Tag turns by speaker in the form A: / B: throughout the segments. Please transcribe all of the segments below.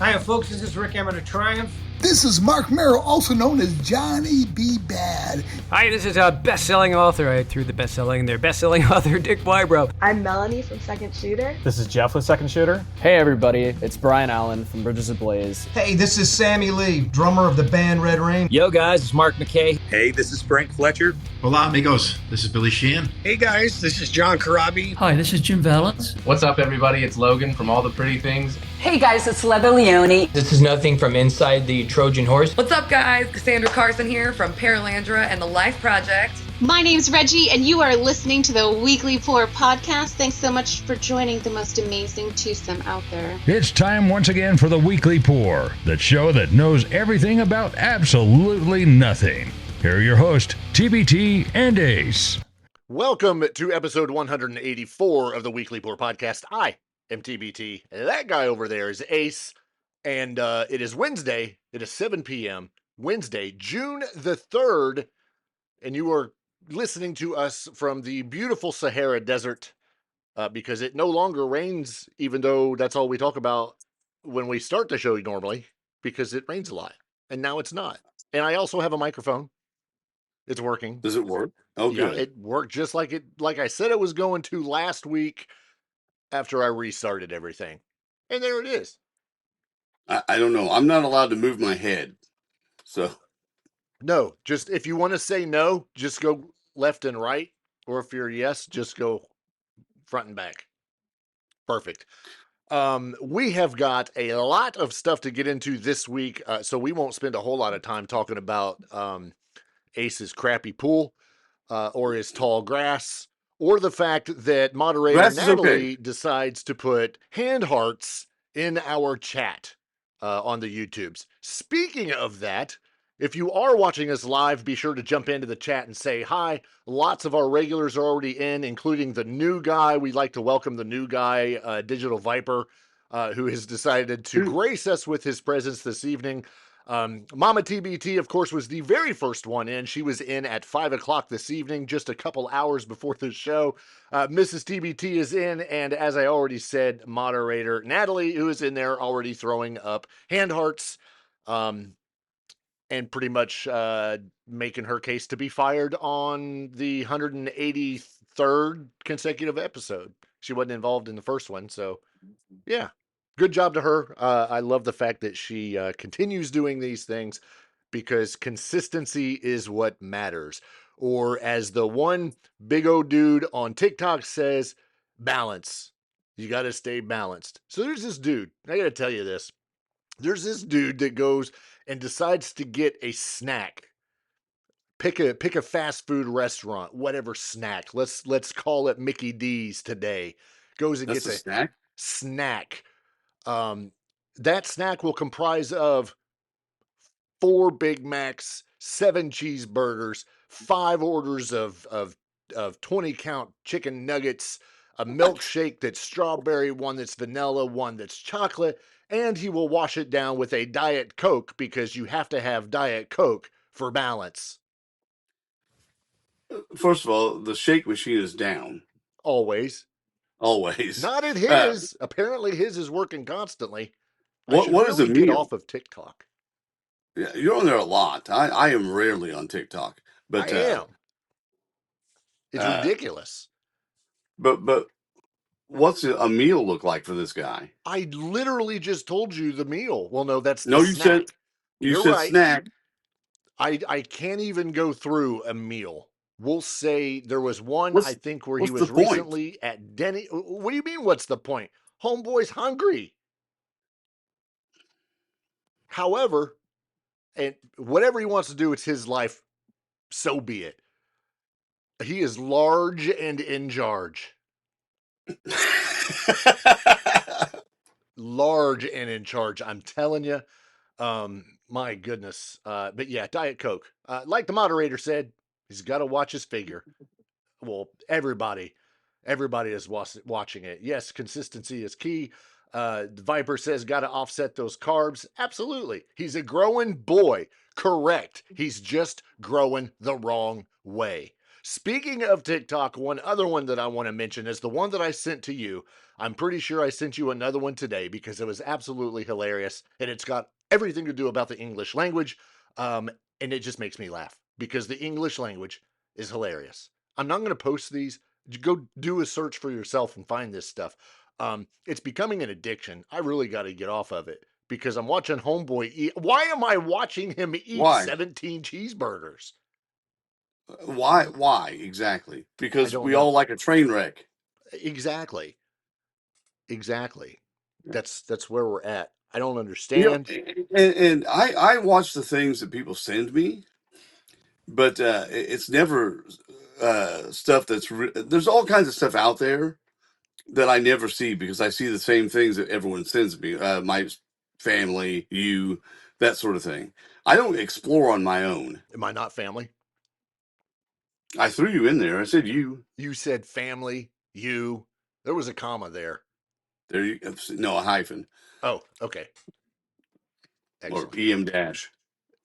A: Hi, folks. This is Rick Emmett of Triumph.
B: This is Mark Merrill, also known as Johnny B. Bad.
C: Hi, this is a best-selling author. I threw the best-selling in there. Best-selling author, Dick Wybrow.
D: I'm Melanie from Second Shooter.
E: This is Jeff with Second Shooter.
F: Hey everybody, it's Brian Allen from Bridges Ablaze.
G: Hey, this is Sammy Lee, drummer of the band Red Rain.
H: Yo guys, it's Mark McKay.
I: Hey, this is Frank Fletcher.
J: Hola amigos, this is Billy Sheehan.
K: Hey guys, this is John Karabi.
L: Hi, this is Jim Valance.
M: What's up everybody, it's Logan from All the Pretty Things.
N: Hey guys, it's Leather Leone.
O: This is Nothing from Inside the Trojan Horse.
P: What's up guys, Cassandra Carson here from Paralandra and the Life Project.
Q: My name's Reggie, and you are listening to the Weekly Pour podcast. Thanks so much for joining the most amazing twosome out there.
R: It's time once again for the Weekly Pour, the show that knows everything about absolutely nothing. Here are your hosts, TbT and Ace.
S: Welcome to episode 184 of the Weekly Pour podcast. I am TbT. That guy over there is Ace, and it is Wednesday. It is 7 p.m. Wednesday, June the 3rd, and you are listening to us from the beautiful Sahara Desert because it no longer rains, even though that's all we talk about when we start the show normally, because it rains a lot, and now it's not. And I also have a microphone. It's working.
I: Does it work? Oh,
S: yeah,
I: good.
S: it worked just like I said it was going to last week after I restarted everything. And there it is.
I: I don't know. I'm not allowed to move my head. So
S: no, just if you want to say no, just go left and right. Or if you're yes, just go front and back. Perfect. We have got a lot of stuff to get into this week, so we won't spend a whole lot of time talking about Ace's crappy pool or his tall grass, or the fact that moderator Natalie decides to put hand hearts in our chat on the YouTubes. Speaking of that, if you are watching us live, be sure to jump into the chat and say hi. Lots of our regulars are already in, including the new guy. We'd like to welcome the new guy, Digital Viper, who has decided to grace us with his presence this evening. Mama TbT, of course, was the very first one in. She was in at 5 o'clock this evening, just a couple hours before the show. Mrs. TbT is in, and as I already said, moderator Natalie, who is in there already throwing up hand hearts, and pretty much making her case to be fired on the 183rd consecutive episode. She wasn't involved in the first one, so yeah. Good job to her. I love the fact that she continues doing these things because consistency is what matters. Or as the one big old dude on TikTok says, balance. You got to stay balanced. So there's this dude. I got to tell you this. There's this dude that goes and decides to get a snack. Pick a fast food restaurant, whatever snack. Let's call it Mickey D's today. Goes and gets a snack. That snack will comprise of 4 Big Macs, 7 cheeseburgers, 5 orders of 20 count chicken nuggets, a milkshake that's strawberry, one that's vanilla, one that's chocolate, and he will wash it down with a Diet Coke because you have to have Diet Coke for balance.
I: First of all, the shake machine is down.
S: Always. Not at his. Apparently his is working constantly.
I: What is a meal?
S: Get off of TikTok.
I: Yeah, you're on there a lot. I am rarely on TikTok, but
S: I am. It's ridiculous.
I: But what's a meal look like for this guy?
S: I literally just told you the meal. Well, no, that's
I: no. You
S: snack.
I: You said right. Snack.
S: I can't even go through a meal. We'll say there was one, I think, where he was recently at Denny. What do you mean, what's the point? Homeboy's hungry. However, and whatever he wants to do, it's his life. So be it. He is large and in charge. Large and in charge. I'm telling you. My goodness. But yeah, Diet Coke. Like the moderator said, he's got to watch his figure. Well, everybody is watching it. Yes, consistency is key. Viper says got to offset those carbs. Absolutely. He's a growing boy. Correct. He's just growing the wrong way. Speaking of TikTok, one other one that I want to mention is the one that I sent to you. I'm pretty sure I sent you another one today because it was absolutely hilarious, and it's got everything to do about the English language, and it just makes me laugh because the English language is hilarious. I'm not going to post these. Go do a search for yourself and find this stuff. It's becoming an addiction. I really got to get off of it because I'm watching Homeboy eat. Why am I watching him eat 17 cheeseburgers?
I: Why exactly? Because we
S: know.
I: all like a train wreck.
S: Exactly. That's where we're at. I don't understand.
I: And I watch the things that people send me, but it's never stuff that's there's all kinds of stuff out there that I never see because I see the same things that everyone sends me. My family, you, that sort of thing. I don't explore on my own.
S: Am I not family?
I: I threw you in there. I said you.
S: You said family, you. There was a comma there.
I: No, a hyphen.
S: Oh, okay. Excellent.
I: Or EM dash.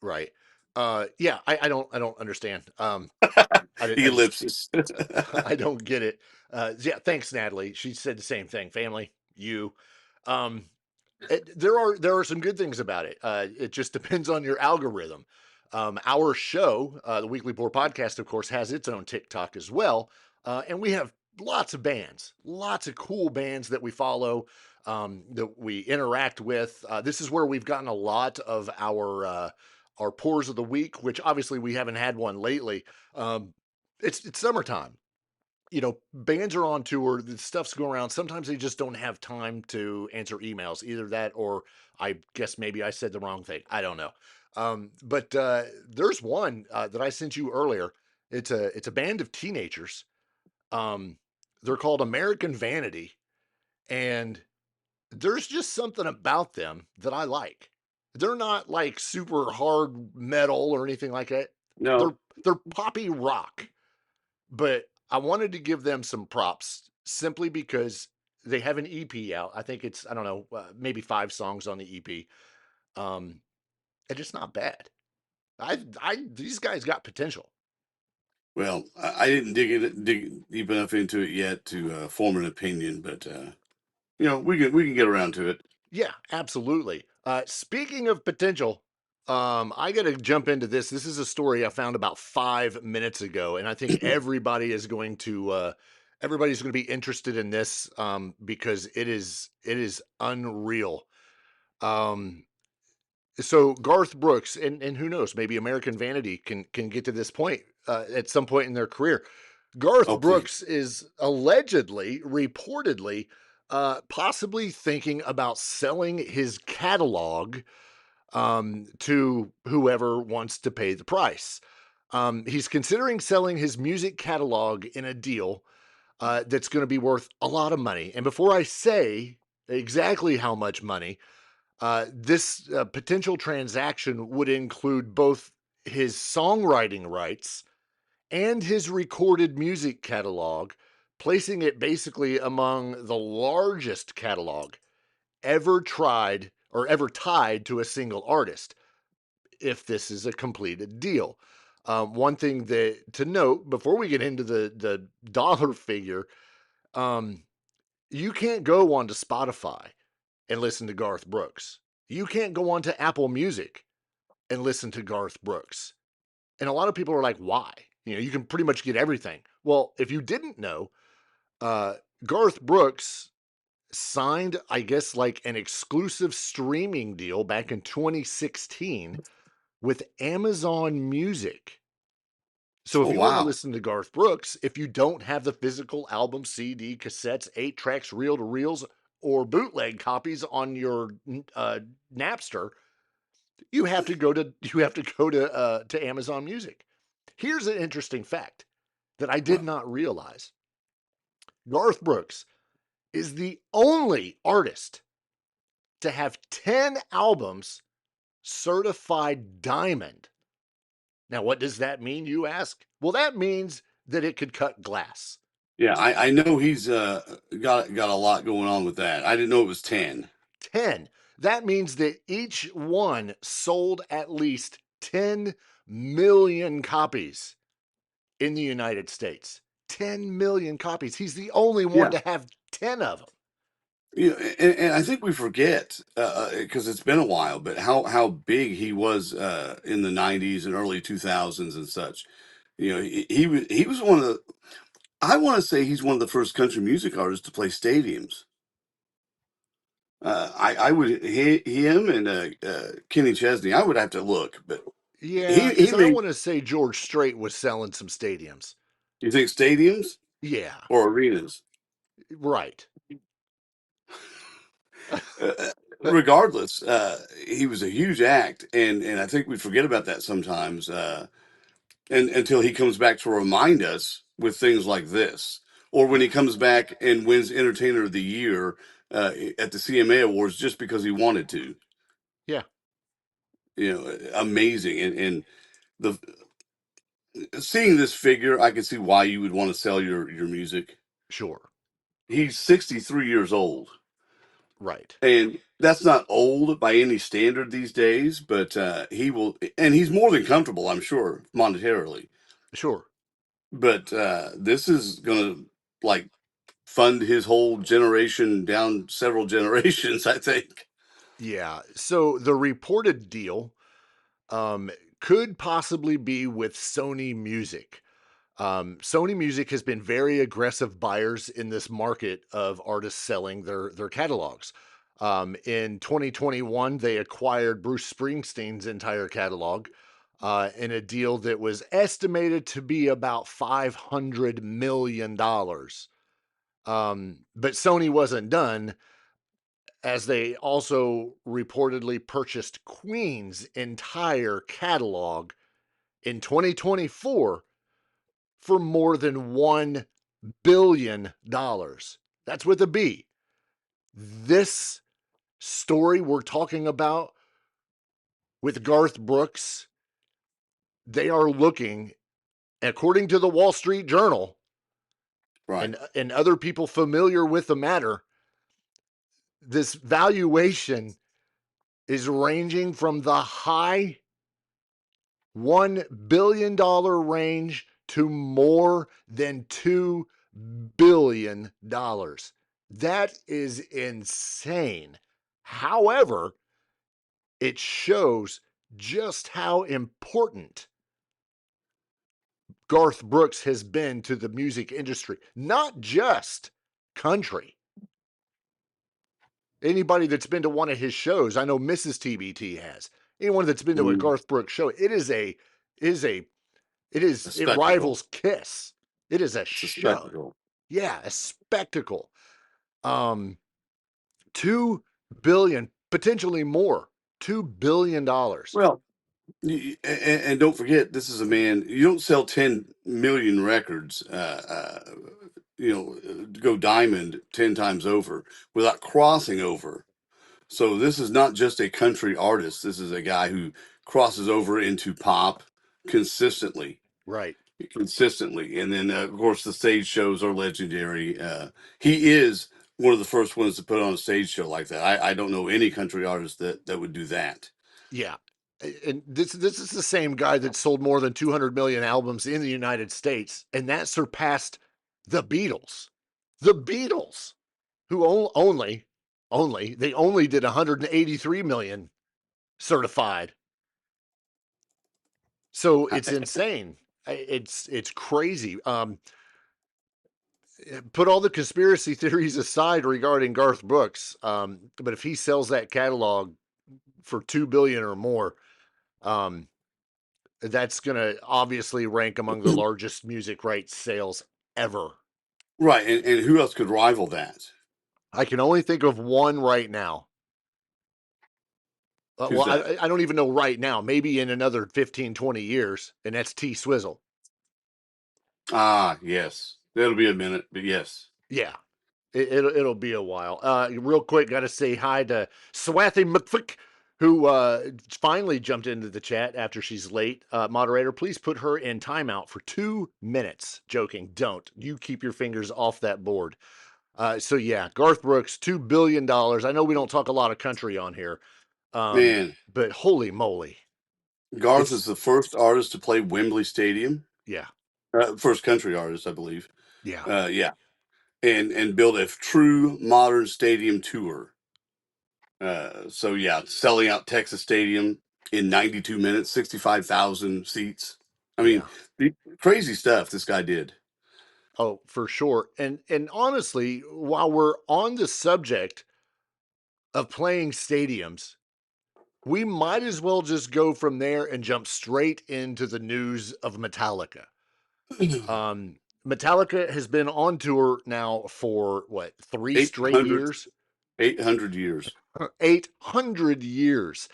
S: Right. Yeah, I don't understand.
I: Ellipsis.
S: I don't get it. Yeah, thanks, Natalie. She said the same thing. Family, you. There are some good things about it. It just depends on your algorithm. Our show, the Weekly Pour Podcast, of course, has its own TikTok as well, and we have lots of bands, lots of cool bands that we follow, that we interact with. This is where we've gotten a lot of our pours of the week, which obviously we haven't had one lately. It's summertime. You know, bands are on tour, the stuff's going around. Sometimes they just don't have time to answer emails. Either that or I guess maybe I said the wrong thing. I don't know. But there's one that I sent you earlier. It's a band of teenagers. They're called American Vanity, and there's just something about them that I like. They're not like super hard metal or anything like that.
I: No.
S: They're poppy rock. But I wanted to give them some props simply because they have an EP out. I think it's, I don't know, maybe 5 songs on the EP. And it's not bad. These guys got potential.
I: Well, I didn't dig deep enough into it yet to form an opinion, but we can get around to it.
S: Yeah, absolutely. Speaking of potential, I got to jump into this. This is a story I found about 5 minutes ago, and I think everybody is going to everybody's going to be interested in this because it is unreal. So Garth Brooks and who knows, maybe American Vanity can get to this point at some point in their career. Garth Brooks is allegedly, reportedly, possibly thinking about selling his catalog to whoever wants to pay the price. He's considering selling his music catalog in a deal that's going to be worth a lot of money. And before I say exactly how much money, this potential transaction would include both his songwriting rights and his recorded music catalog, placing it basically among the largest catalog ever tried or ever tied to a single artist, if this is a completed deal. One thing to note before we get into the dollar figure, you can't go onto Spotify and listen to Garth Brooks. You can't go onto Apple Music and listen to Garth Brooks. And a lot of people are like, why? You can pretty much get everything. Well, if you didn't know, Garth Brooks signed, I guess, like an exclusive streaming deal back in 2016 with Amazon Music. So if you want to listen to Garth Brooks, if you don't have the physical album, CD, cassettes, 8 tracks, reel to reels, or bootleg copies on your Napster, you have to go to Amazon Music. Here's an interesting fact that I did not realize. Garth Brooks is the only artist to have 10 albums certified diamond. Now, what does that mean, you ask? Well, that means that it could cut glass.
I: Yeah, I know he's got a lot going on with that. I didn't know it was 10.
S: 10. That means that each one sold at least 10 million copies. in the United States. 10 million copies. He's the only one to have 10 of them.
I: You know, and I think we forget because it's been a while, but how big he was in the '90s and early 2000s and such. You know, he was one of the. I want to say he's one of the first country music artists to play stadiums. I would him and Kenny Chesney. I would have to look, but
S: yeah, because I want to say George Strait was selling some stadiums.
I: You think stadiums?
S: Yeah,
I: or arenas?
S: Right.
I: Regardless, he was a huge act, and I think we forget about that sometimes, and until he comes back to remind us with things like this, or when he comes back and wins Entertainer of the Year at the CMA Awards just because he wanted to.
S: Yeah,
I: you know, amazing, and the seeing this figure, I can see why you would want to sell your music.
S: Sure.
I: He's 63 years old.
S: Right.
I: And that's not old by any standard these days, but he will, and he's more than comfortable, I'm sure, monetarily.
S: Sure.
I: But this is going to like fund his whole generation down several generations, I think.
S: Yeah. So the reported deal could possibly be with Sony Music. Sony Music has been very aggressive buyers in this market of artists selling their catalogs. In 2021, they acquired Bruce Springsteen's entire catalog in a deal that was estimated to be about $500 million. But Sony wasn't done, as they also reportedly purchased Queen's entire catalog in 2024 for more than $1 billion. That's with a B. This story we're talking about with Garth Brooks, they are looking, according to the Wall Street Journal,
I: right,
S: and other people familiar with the matter, this valuation is ranging from the high $1 billion range to more than $2 billion. That is insane. However, it shows just how important Garth Brooks has been to the music industry, not just country. Anybody that's been to one of his shows, I know Mrs. TbT has. Anyone that's been to a Garth Brooks show, it rivals Kiss. It is a show.
I: Spectacle.
S: Yeah, a spectacle. $2 billion, potentially more. $2 billion.
I: Well, and don't forget, this is a man. You don't sell 10 million records, go diamond 10 times over without crossing over. So this is not just a country artist. This is a guy who crosses over into pop consistently.
S: Right.
I: Consistently. And then, of course, the stage shows are legendary. He is one of the first ones to put on a stage show like that. I don't know any country artist that would do that.
S: Yeah. And this is the same guy that sold more than 200 million albums in the United States, and that surpassed the Beatles. The Beatles, who only did 183 million certified. So it's insane. It's crazy. Put all the conspiracy theories aside regarding Garth Brooks, but if he sells that catalog for $2 billion or more, that's going to obviously rank among the largest music rights sales ever.
I: Right, and who else could rival that?
S: I can only think of one right now. I don't even know right now. Maybe in another 15, 20 years, and that's T Swizzle.
I: Ah, yes. That'll be a minute, but yes.
S: Yeah. It'll be a while. Real quick, got to say hi to Swathy McFick, who finally jumped into the chat after she's late. Moderator, please put her in timeout for 2 minutes. Joking. Don't. You keep your fingers off that board. So, yeah, Garth Brooks, $2 billion. I know we don't talk a lot of country on here.
I: Man.
S: But holy moly.
I: Garth is the first artist to play Wembley Stadium.
S: Yeah.
I: First country artist, I believe.
S: Yeah.
I: Yeah, and build a true modern stadium tour. So yeah, selling out Texas Stadium in 92 minutes, 65,000 seats. I mean, crazy stuff this guy did.
S: Oh, for sure. And honestly, while we're on the subject of playing stadiums, we might as well just go from there and jump straight into the news of Metallica. Metallica has been on tour now for what, 3 straight years?
I: 800 years.
S: 800 years.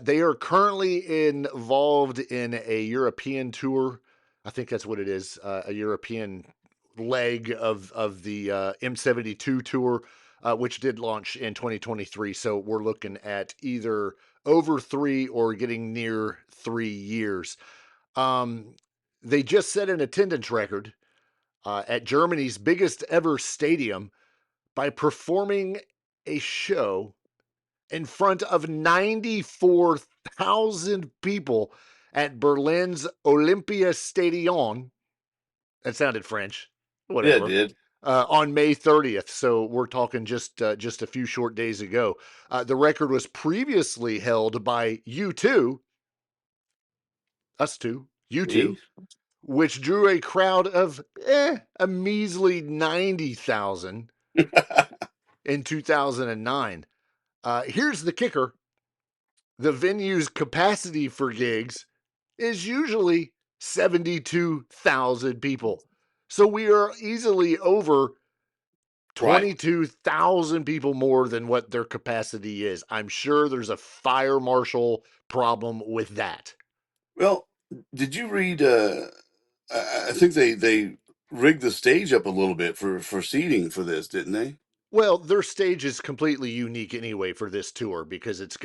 S: They are currently involved in a European tour. I think that's what it is, a European leg of the M72 tour, which did launch in 2023. So we're looking at either over 3 or getting near 3 years. They just set an attendance record at Germany's biggest ever stadium by performing a show in front of 94,000 people at Berlin's Olympia Stadion. That sounded French. Whatever.
I: Yeah, it did.
S: On May 30th. So we're talking just a few short days ago. The record was previously held by U2, us two, U2, which drew a crowd of a measly 90,000 in 2009. Here's the kicker. The venue's capacity for gigs is usually 72,000 people. So we are easily over 22,000 people more than what their capacity is. I'm sure there's a fire marshal problem with that.
I: Well, did you read? I think they rigged the stage up a little bit for seating for this, didn't they?
S: Well, their stage is completely unique anyway for this tour because it's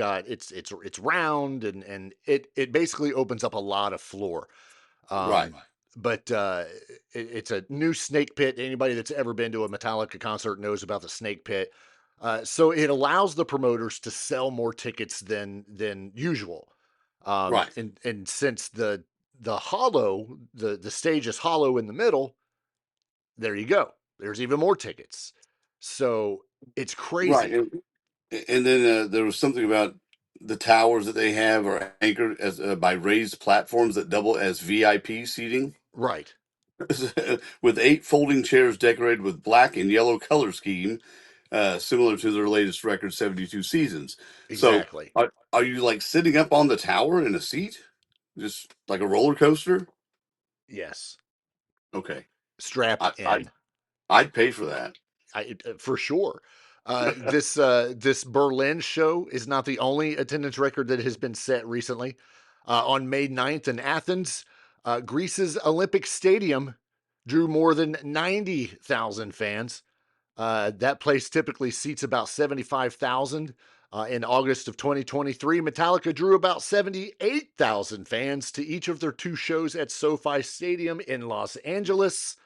S: round and it basically opens up a lot of floor.
I: Right.
S: But it's a new snake pit. Anybody that's ever been to a Metallica concert knows about the snake pit. So it allows the promoters to sell more tickets than usual.
I: Right.
S: And since the hollow, the stage is hollow in the middle, there you go. There's even more tickets. So it's crazy.
I: Right. And then there was something about the towers that they have are anchored as by raised platforms that double as VIP seating.
S: Right.
I: With 8 folding chairs decorated with black and yellow color scheme, similar to their latest record, 72 Seasons.
S: Exactly.
I: So are you like sitting up on the tower in a seat? Just like a roller coaster?
S: Yes.
I: Okay.
S: Strapped in.
I: I'd pay for that.
S: For sure. This Berlin show is not the only attendance record that has been set recently. On May 9th in Athens, Greece's Olympic Stadium drew more than 90,000 fans. That place typically seats about 75,000. In August of 2023, Metallica drew about 78,000 fans to each of their 2 shows at SoFi Stadium in Los Angeles,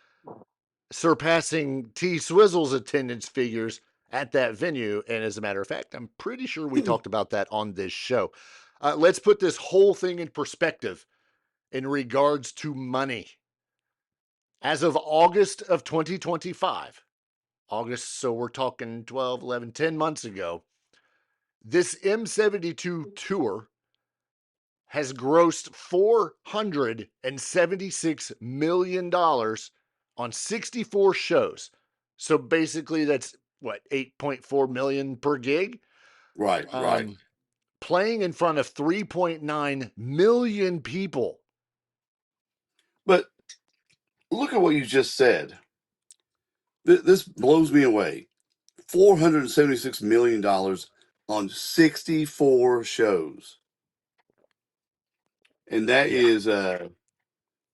S: surpassing T-Swizzle's attendance figures at that venue. And as a matter of fact, I'm pretty sure we talked about that on this show. Let's put this whole thing in perspective in regards to money. As of August of 2025, so we're talking 12, 11, 10 months ago, this M72 tour has grossed $476 million on 64 shows. So basically that's what, 8.4 million per gig?
I: Right, right.
S: Playing in front of 3.9 million people.
I: But look at what you just said. This blows me away. $476 million on 64 shows. And that is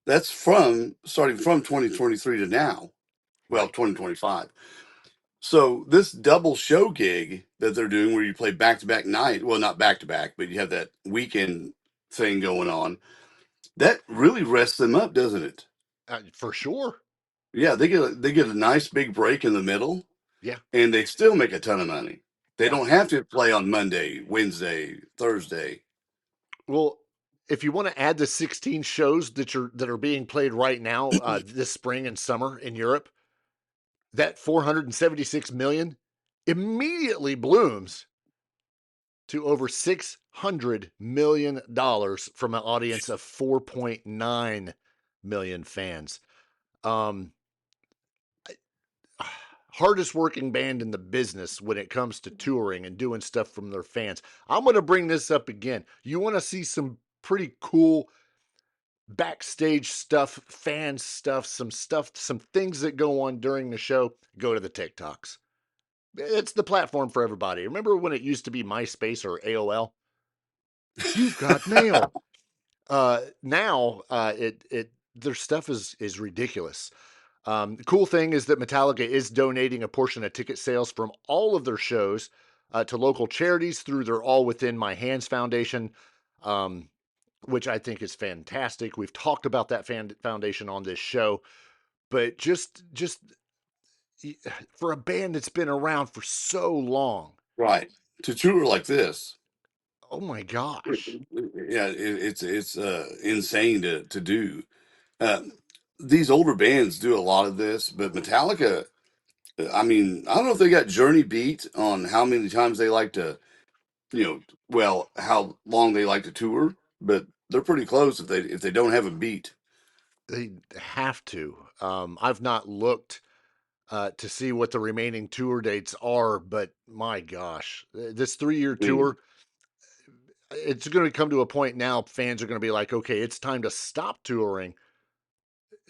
I: that's starting from 2023 to now. Well, 2025. So this double show gig that they're doing where you play back-to-back night, well, not back-to-back, but you have that weekend thing going on, that really rests them up, doesn't it?
S: For sure.
I: Yeah, they get a nice big break in the middle.
S: Yeah.
I: And they still make a ton of money. They don't have to play on Monday, Wednesday, Thursday.
S: Well, if you want to add the 16 shows that are being played right now this spring and summer in Europe, that 476 million immediately blooms to over $600 million from an audience of 4.9 million fans. Hardest working band in the business when it comes to touring and doing stuff from their fans. I'm going to bring this up again. You want to see some pretty cool backstage stuff, fan stuff, some things that go on during the show, go to the TikToks. It's the platform for everybody. Remember when it used to be MySpace or AOL? You've got mail. Now their stuff is ridiculous. The cool thing is that Metallica is donating a portion of ticket sales from all of their shows to local charities through their All Within My Hands Foundation, which I think is fantastic. We've talked about that foundation on this show, but just for a band that's been around for so long,
I: right, to tour like this.
S: Oh my gosh!
I: Yeah, it's insane to do. These older bands do a lot of this, but Metallica, I mean, I don't know if they got Journey beat on how many times they like to, how long they like to tour, but they're pretty close if they don't have a beat.
S: They have to. I've not looked to see what the remaining tour dates are, but my gosh, this 3-year tour, it's going to come to a point now. Fans are going to be like, okay, it's time to stop touring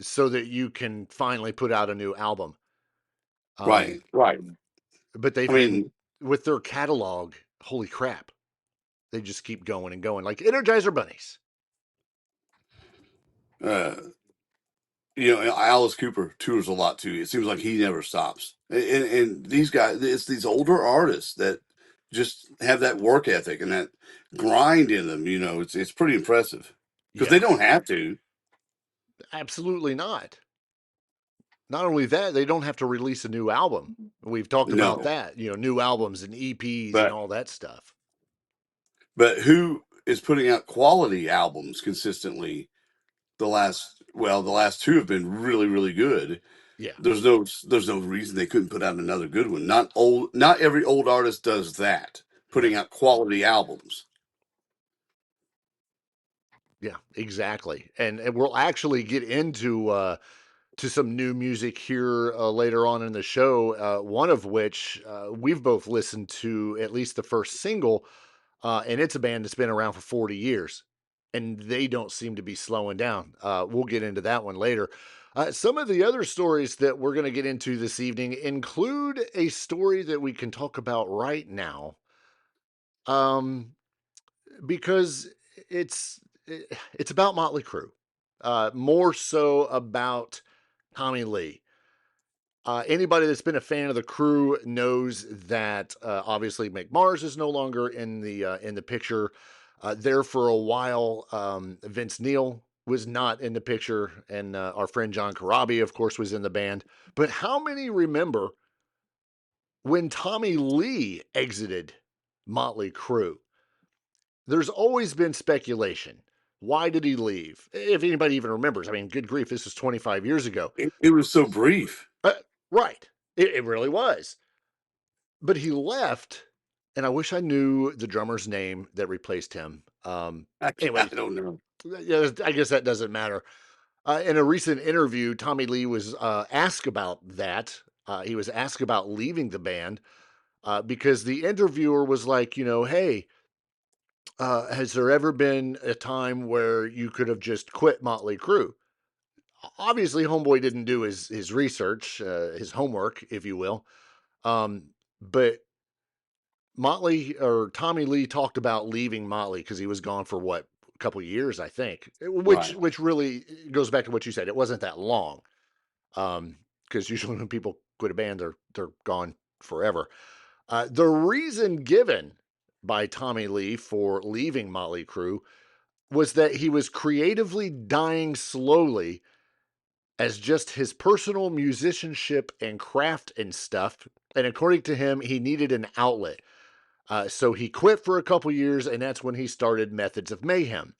S: so that you can finally put out a new album.
I: Right.
S: But with their catalog, holy crap, they just keep going and going like Energizer Bunnies.
I: Alice Cooper tours a lot too. It seems like he never stops. And these guys, it's these older artists that just have that work ethic and that grind in them. It's pretty impressive because they don't have to.
S: Absolutely not. Not only that, they don't have to release a new album. We've talked about that, new albums and EPs and all that stuff.
I: But who is putting out quality albums consistently? The last two have been really, really good.
S: Yeah.
I: There's no reason they couldn't put out another good one. Not every old artist does that, putting out quality albums.
S: Yeah, exactly. And we'll actually get into to some new music here later on in the show, one of which we've both listened to at least the first single, and it's a band that's been around for 40 years, and they don't seem to be slowing down. We'll get into that one later. Some of the other stories that we're going to get into this evening include a story that we can talk about right now, because it's about Mötley Crüe, more so about Tommy Lee. Anybody that's been a fan of the crew knows that obviously Mick Mars is no longer in the picture. There for a while, Vince Neil was not in the picture, and our friend John Corabi, of course, was in the band. But how many remember when Tommy Lee exited Mötley Crüe? There's always been speculation. Why did he leave? If anybody even remembers. I mean, good grief, this was 25 years ago.
I: It was so brief.
S: Right. It really was. But he left, and I wish I knew the drummer's name that replaced him. Anyway,
I: I don't know.
S: I guess that doesn't matter. In a recent interview, Tommy Lee was asked about that. He was asked about leaving the band because the interviewer was like, hey, has there ever been a time where you could have just quit Mötley Crüe? Obviously, homeboy didn't do his research, his homework, if you will. But Tommy Lee talked about leaving Mötley because he was gone for a couple of years, I think, which really goes back to what you said. It wasn't that long. Because usually when people quit a band, they're gone forever. The reason given by Tommy Lee for leaving Mötley Crüe was that he was creatively dying slowly as just his personal musicianship and craft and stuff. And according to him, he needed an outlet. So he quit for a couple years, and that's when he started Methods of Mayhem.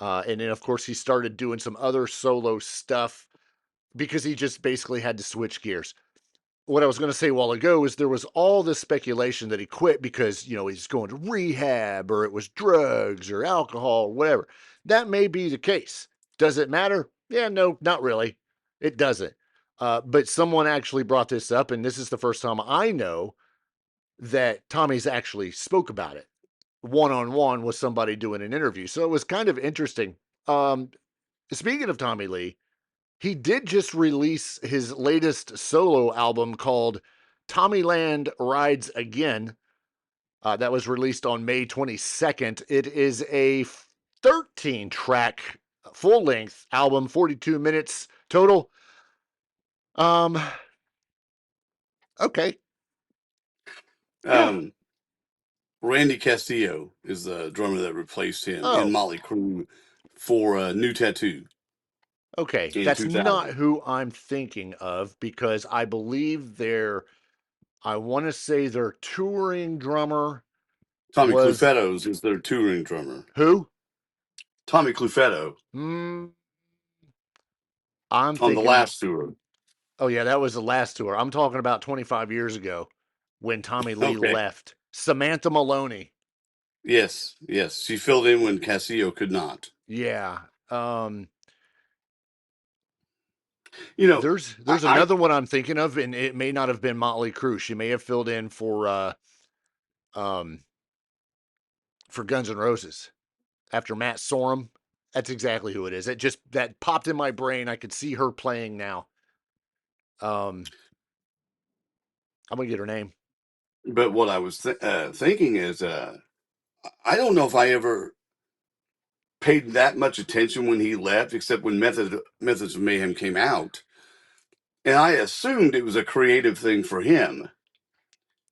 S: And then, of course, he started doing some other solo stuff because he just basically had to switch gears. What I was going to say a while ago is there was all this speculation that he quit because, he's going to rehab or it was drugs or alcohol or whatever. That may be the case. Does it matter? Yeah, no, not really. It doesn't. But someone actually brought this up, and this is the first time I know that Tommy's actually spoke about it one-on-one with somebody doing an interview. So it was kind of interesting. Speaking of Tommy Lee, he did just release his latest solo album called Tommyland Rides Again. That was released on May 22nd. It is a 13-track full-length album, 42 minutes total. Okay.
I: Randy Castillo is the drummer that replaced him in Mötley Crüe for New Tattoo.
S: Okay, that's not who I'm thinking of because I believe I want to say their touring drummer.
I: Tommy Clufetto's is their touring drummer.
S: Who?
I: Tommy Clufetto.
S: I'm
I: on
S: thinking
I: the last tour.
S: Oh yeah, that was the last tour. I'm talking about 25 years ago when Tommy Lee left. Samantha Maloney.
I: Yes. She filled in when Castillo could not.
S: Yeah.
I: There's
S: another one I'm thinking of, and it may not have been Mötley Crüe. She may have filled in for Guns N' Roses after Matt Sorum. That's exactly who it is. That popped in my brain. I could see her playing now. I'm gonna get her name.
I: But what I was thinking is, I don't know if I ever paid that much attention when he left, except when Methods of Mayhem came out, and I assumed it was a creative thing for him.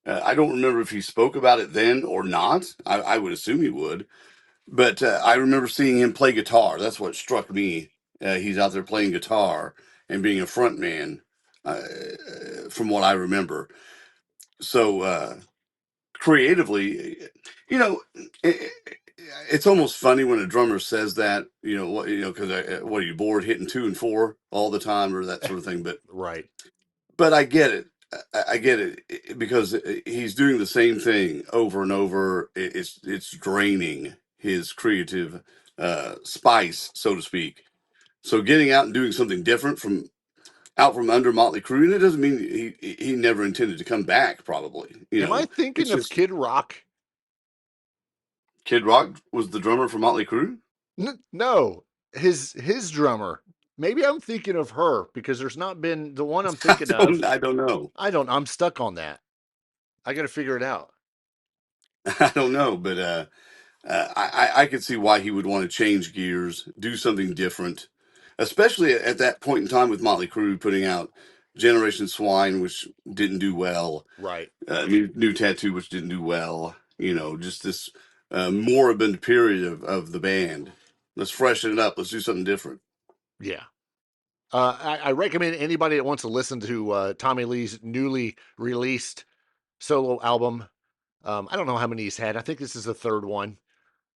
I: I don't remember if he spoke about it then or not. I would assume he would, but I remember seeing him play guitar. That's what struck me. He's out there playing guitar and being a front man, from what I remember. So creatively, it's almost funny when a drummer says that, because what are you, bored hitting 2 and 4 all the time or that sort of thing? But
S: right.
I: But I get it. I get it because he's doing the same thing over and over. It's draining his creative spice, so to speak. So getting out and doing something different from under Mötley Crüe, and it doesn't mean he never intended to come back. Probably.
S: Am I thinking of Kid Rock?
I: Kid Rock was the drummer for Mötley Crüe?
S: No, his drummer. Maybe I'm thinking of her because there's not been the one I'm thinking of.
I: I don't know.
S: I'm stuck on that. I got to figure it out.
I: I don't know, but I could see why he would want to change gears, do something different, especially at that point in time with Mötley Crüe putting out Generation Swine, which didn't do well.
S: Right.
I: New Tattoo, which didn't do well. Just this moribund period of the band. Let's freshen it up. Let's do something different.
S: Yeah. I recommend anybody that wants to listen to Tommy Lee's newly released solo album. I don't know how many he's had. I think this is the third one.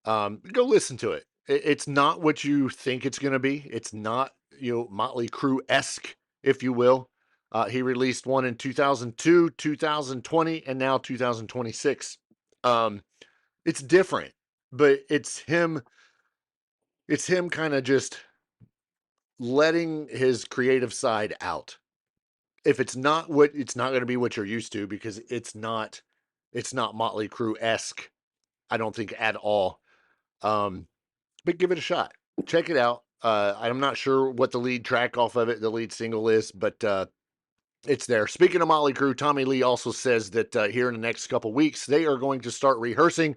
S: Go listen to it. It's not what you think it's going to be. It's not, Mötley Crüe-esque, if you will. He released one in 2002, 2020, and now 2026. It's different, but it's him kind of just letting his creative side out. If it's not going to be what you're used to because it's not Mötley Crüe-esque, I don't think at all. But give it a shot. Check it out. I'm not sure what the lead track off of it, the lead single is, but it's there. Speaking of Mötley Crüe, Tommy Lee also says that here in the next couple weeks, they are going to start rehearsing,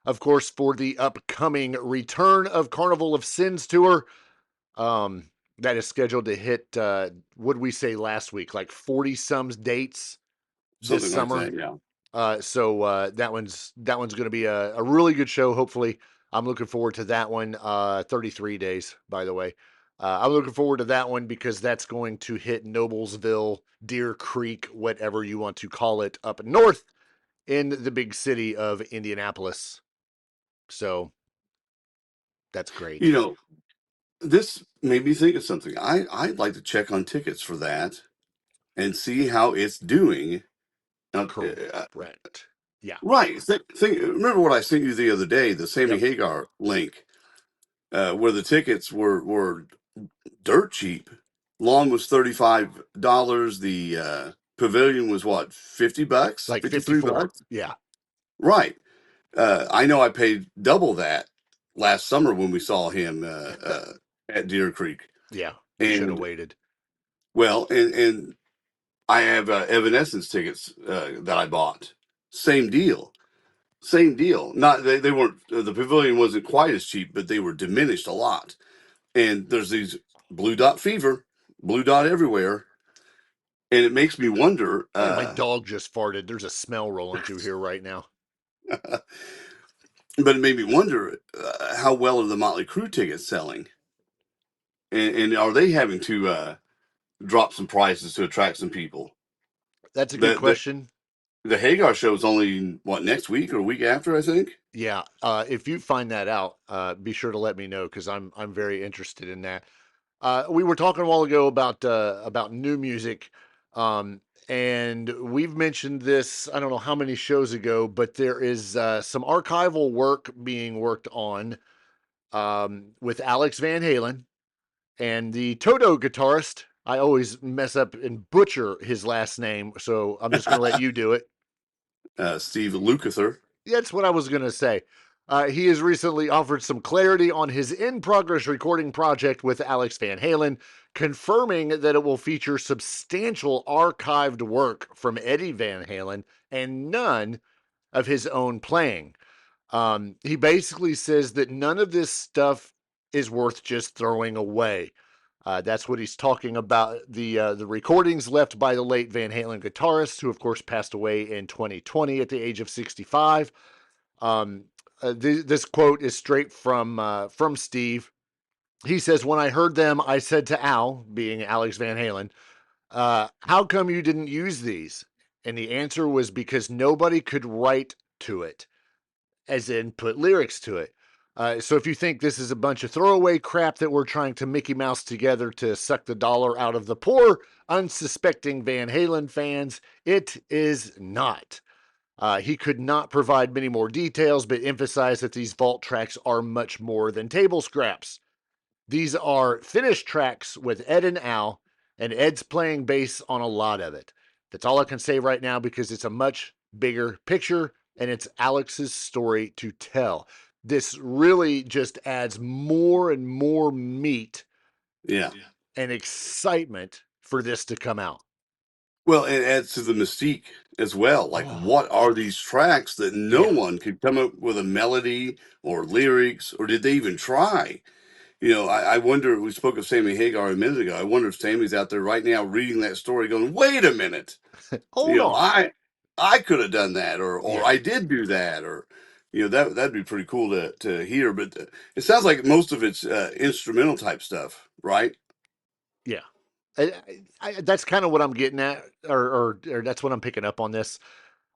S: of course, for the upcoming Return of Carnival of Sins tour. That is scheduled to hit, what did we say last week? Like 40-some dates this summer.
I: Like that, yeah.
S: So that one's going to be a really good show, hopefully. I'm looking forward to that one. 33 days, by the way. I'm looking forward to that one because that's going to hit Noblesville, Deer Creek, whatever you want to call it, up north in the big city of Indianapolis. So That's great.
I: You know, this made me think of something. I'd like to check on tickets for that and see how it's doing.
S: Correct. Yeah.
I: Right. Remember what I sent you the other day, the Sammy
S: Yep.
I: Hagar link, where the tickets were dirt cheap. Long was $35. The pavilion was what, $50?
S: Like
I: 53
S: $54.
I: bucks?
S: Yeah.
I: Right. I know I paid double that last summer when we saw him at Deer Creek.
S: Yeah. You should have
I: And
S: waited.
I: well, and I have Evanescence tickets that I bought. Same deal. Same deal. Not they weren't the pavilion wasn't quite as cheap, but they were diminished a lot. And there's these blue dot fever, blue dot everywhere, and it makes me wonder.
S: Hey, my dog just farted. There's a smell rolling through here right now.
I: But it made me wonder how well are the Mötley Crüe tickets selling, and are they having to drop some prices to attract some people?
S: That's a good question.
I: The Hagar show is only what, next week or week after, I think.
S: Yeah. If you find that out, be sure to let me know because I'm very interested in that. We were talking a while ago about new music, and we've mentioned this. I don't know how many shows ago, but there is some archival work being worked on with Alex Van Halen and the Toto guitarist. I always mess up and butcher his last name, so I'm just going to let you do it.
I: Steve Lukather.
S: That's what I was going to say. He has recently offered some clarity on his in-progress recording project with Alex Van Halen, confirming that it will feature substantial archived work from Eddie Van Halen and none of his own playing. He basically says that none of this stuff is worth just throwing away. That's what he's talking about. The recordings left by the late Van Halen guitarist, who of course passed away in 2020 at the age of 65. This quote is straight from Steve. He says, "When I heard them, I said to Al, being Alex Van Halen, how come you didn't use these?" And the answer was because nobody could write to it, as in put lyrics to it. So if you think this is a bunch of throwaway crap that we're trying to Mickey Mouse together to suck the dollar out of the poor, unsuspecting Van Halen fans, it is not. He could not provide many more details, but emphasized that these vault tracks are much more than table scraps. These are finished tracks with Ed and Al, and Ed's playing bass on a lot of it. That's all I can say right now because it's a much bigger picture and it's Alex's story to tell. This really just adds more and more meat and excitement for this to come out.
I: Well, it adds to the mystique as well. Like, what are these tracks that no one could come up with a melody or lyrics, or did they even try? I wonder, we spoke of Sammy Hagar a minute ago. I wonder if Sammy's out there right now reading that story going, wait a minute.
S: Hold on.
I: I could have done that, or I did do that, or that'd be pretty cool to hear. But it sounds like most of it's instrumental type stuff, right?
S: Yeah, that's kind of what I'm getting at, or that's what I'm picking up on this.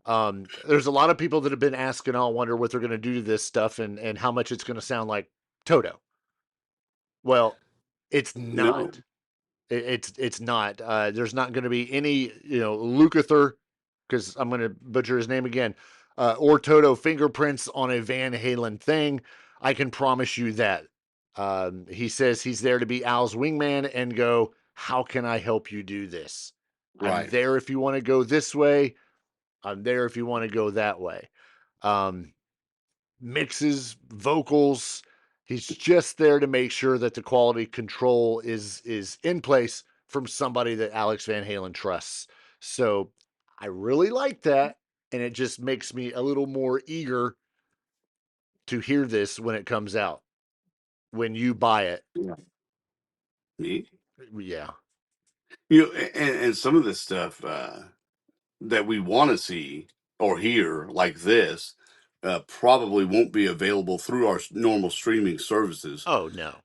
S: There's a lot of people that have been asking, I wonder what they're going to do to this stuff and how much it's going to sound like Toto. Well, it's not.
I: No.
S: It's not. There's not going to be any, Lukather, because I'm going to butcher his name again, or Toto fingerprints on a Van Halen thing. I can promise you that. He says he's there to be Al's wingman and go, how can I help you do this?
I: Right.
S: I'm there if you want to go this way. I'm there if you want to go that way. Mixes, vocals. He's just there to make sure that the quality control is in place from somebody that Alex Van Halen trusts. So I really like that. And it just makes me a little more eager to hear this when it comes out, when you buy it.
I: Yeah. Me?
S: Yeah.
I: And some of this stuff that we want to see or hear like this probably won't be available through our normal streaming services.
S: Oh no.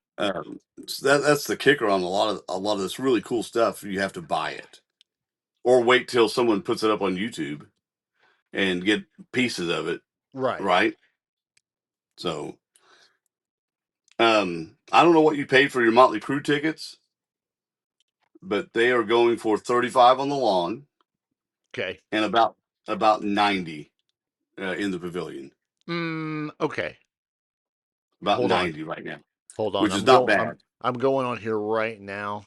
I: So that's the kicker on a lot of this really cool stuff. You have to buy it, or wait till someone puts it up on YouTube and get pieces of it.
S: Right.
I: Right. So, I don't know what you paid for your Mötley Crüe tickets, but they are going for 35 on the lawn.
S: Okay.
I: And about 90 in the pavilion.
S: Okay.
I: About
S: Hold
I: 90
S: on.
I: right now.
S: Hold on.
I: Which is not bad.
S: I'm going on here right now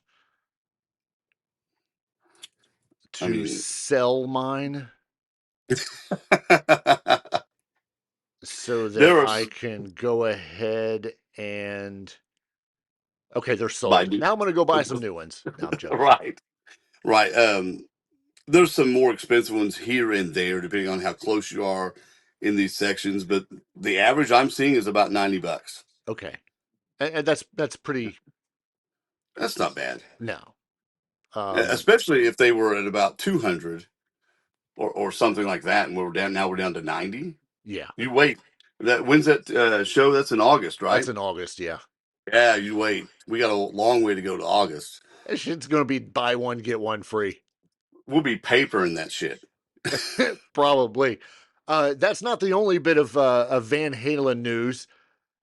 S: to sell mine so that I can go ahead and. Okay, they're sold. Now I'm going to go buy some new ones. No, I'm joking.
I: Right. There's some more expensive ones here and there, depending on how close you are in these sections. But the average I'm seeing is about $90.
S: Okay, and that's pretty.
I: That's not bad.
S: No,
I: especially if they were at about 200 or something like that, and we're down to 90.
S: Yeah.
I: You wait. When's that show? That's in August, right?
S: That's in August. Yeah.
I: Yeah, you wait. We got a long way to go to August.
S: That shit's going to be buy one, get one free.
I: We'll be papering that shit.
S: Probably. That's not the only bit of Van Halen news.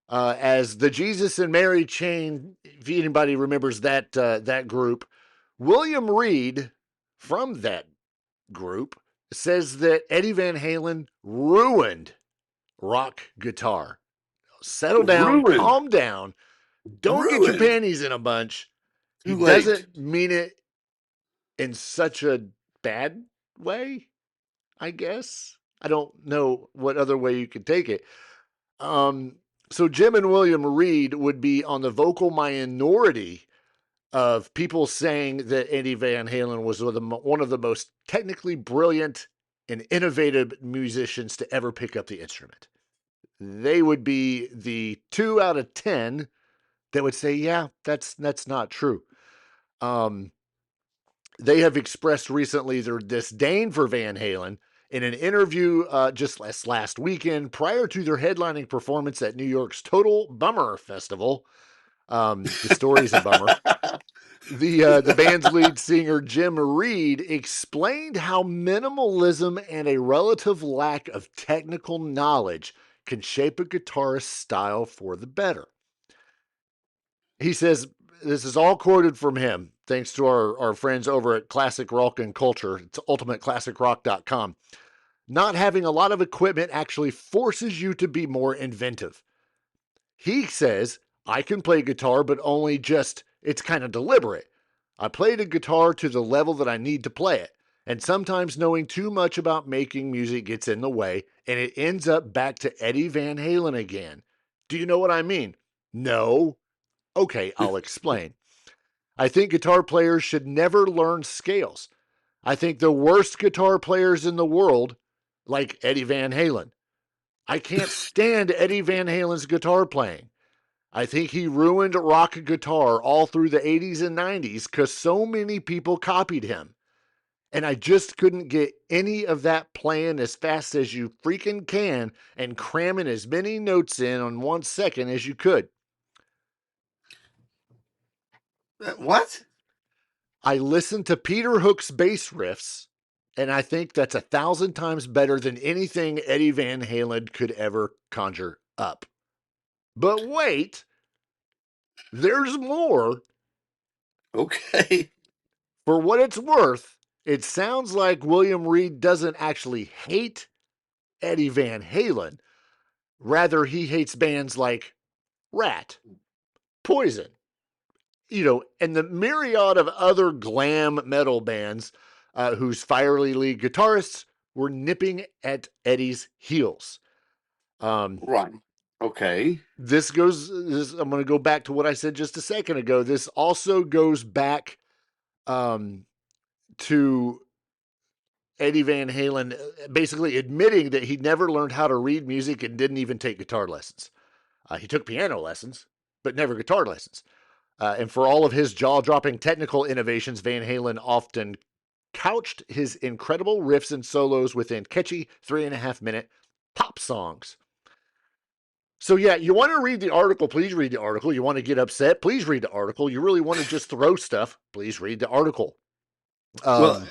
S: As the Jesus and Mary chain, if anybody remembers that group, William Reed from that group says that Eddie Van Halen ruined rock guitar. Settle down, calm down. Don't get your panties in a bunch. He doesn't mean it in such a bad way, I guess. I don't know what other way you could take it. So Jim and William Reed would be on the vocal minority of people saying that Eddie Van Halen was one of the most technically brilliant and innovative musicians to ever pick up the instrument. They would be the 2 out of 10 that would say, yeah, that's not true. They have expressed recently their disdain for Van Halen in an interview just last weekend prior to their headlining performance at New York's Total Bummer Festival. The story's a bummer. The band's lead singer, Jim Reed, explained how minimalism and a relative lack of technical knowledge can shape a guitarist's style for the better. He says, this is all quoted from him, thanks to our friends over at Classic Rock and Culture. It's ultimateclassicrock.com. Not having a lot of equipment actually forces you to be more inventive. He says, I can play guitar, but only it's kind of deliberate. I play the guitar to the level that I need to play it. And sometimes knowing too much about making music gets in the way, and it ends up back to Eddie Van Halen again. Do you know what I mean? No. Okay, I'll explain. I think guitar players should never learn scales. I think the worst guitar players in the world, like Eddie Van Halen. I can't stand Eddie Van Halen's guitar playing. I think he ruined rock guitar all through the 80s and 90s because so many people copied him. And I just couldn't get any of that playing as fast as you freaking can and cramming as many notes in on 1 second as you could.
I: What?
S: I listened to Peter Hook's bass riffs, and I think that's 1,000 times better than anything Eddie Van Halen could ever conjure up. But wait, there's more.
I: Okay.
S: For what it's worth, it sounds like William Reed doesn't actually hate Eddie Van Halen. Rather, he hates bands like Rat, Poison, and the myriad of other glam metal bands whose fiery lead guitarists were nipping at Eddie's heels.
I: Right. Okay.
S: I'm going to go back to what I said just a second ago. This also goes back to Eddie Van Halen basically admitting that he never learned how to read music and didn't even take guitar lessons. He took piano lessons, but never guitar lessons. And for all of his jaw-dropping technical innovations, Van Halen often couched his incredible riffs and solos within catchy 3.5-minute pop songs. So yeah, you want to read the article, please read the article. You want to get upset, please read the article. You really want to just throw stuff, please read the article.
I: Well,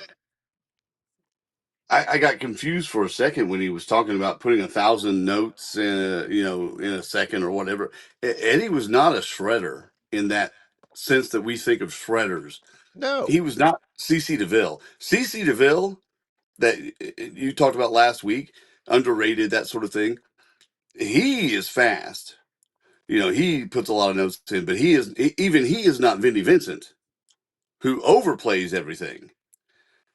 I: I got confused for a second when he was talking about putting 1,000 notes in a second or whatever. Eddie was not a shredder in that sense that we think of shredders.
S: No.
I: He was not CC DeVille. CC DeVille that you talked about last week, underrated, that sort of thing. He is fast. He puts a lot of notes in, but he is not Vinnie Vincent, who overplays everything.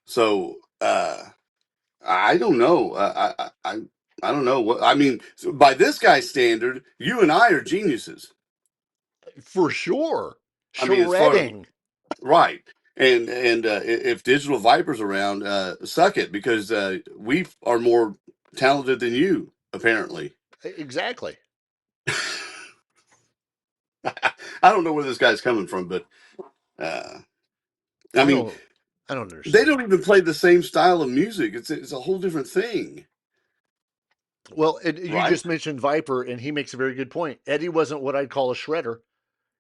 I: So I don't know. I don't know what I mean. By this guy's standard, you and I are geniuses
S: for sure.
I: I mean, as far
S: Shredding.
I: right. And if Digital Viper's around, suck it, because we are more talented than you, apparently.
S: Exactly.
I: I don't know where this guy's coming from, but I mean,
S: I don't understand.
I: They don't even play the same style of music. It's a whole different thing.
S: Well, you just mentioned Viper, and he makes a very good point. Eddie wasn't what I'd call a shredder.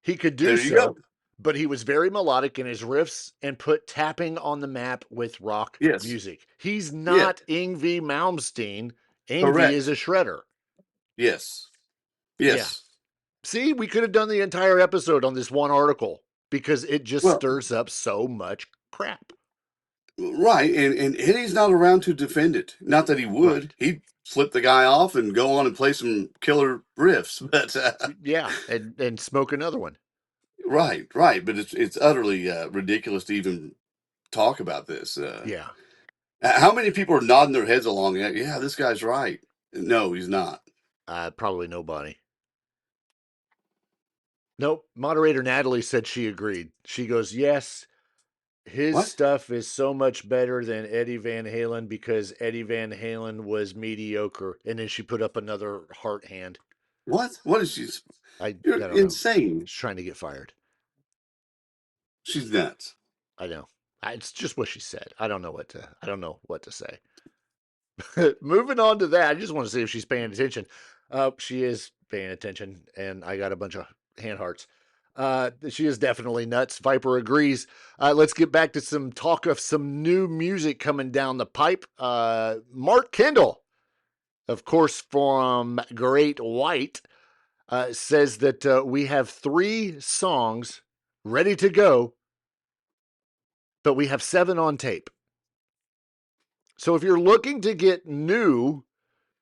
S: He could do so, but he was very melodic in his riffs and put tapping on the map with rock music. He's not Yngwie Malmsteen. Yngwie is a shredder.
I: Yes. Yes.
S: Yeah. See, we could have done the entire episode on this one article because it just stirs up so much crap.
I: Right, and Eddie's not around to defend it. Not that he would. Right. He'd flip the guy off and go on and play some killer riffs, but
S: yeah, and smoke another one.
I: Right, but it's utterly ridiculous to even talk about this.
S: Yeah.
I: How many people are nodding their heads along? Yeah, this guy's right. No, he's not.
S: Probably nobody. Nope. Moderator Natalie said she agreed. She goes, yes. His stuff is so much better than Eddie Van Halen because Eddie Van Halen was mediocre. And then she put up another heart hand.
I: What? What is she? You're insane.
S: She's trying to get fired.
I: She's nuts.
S: I know. It's just what she said. I don't know what to say. Moving on to that, I just want to see if she's paying attention. She is paying attention, and I got a bunch of hand hearts. She is definitely nuts. Viper agrees. Let's get back to some talk of some new music coming down the pipe. Mark Kendall, of course, from Great White, says that we have 3 songs ready to go, but we have 7 on tape. So if you're looking to get new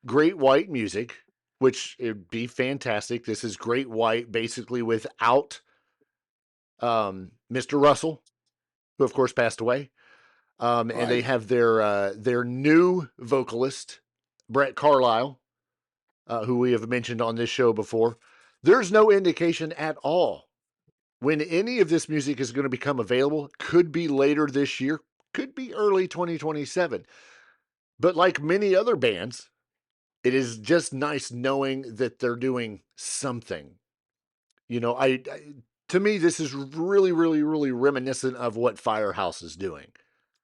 S: Great White music, which it'd be fantastic. This is Great White basically without Mr. Russell, who of course passed away. And they have their new vocalist, Brett Carlisle, who we have mentioned on this show before. There's no indication at all when any of this music is going to become available. Could be later this year, could be early 2027. But like many other bands, it is just nice knowing that they're doing something. You know, to me, this is really, really, really reminiscent of what Firehouse is doing.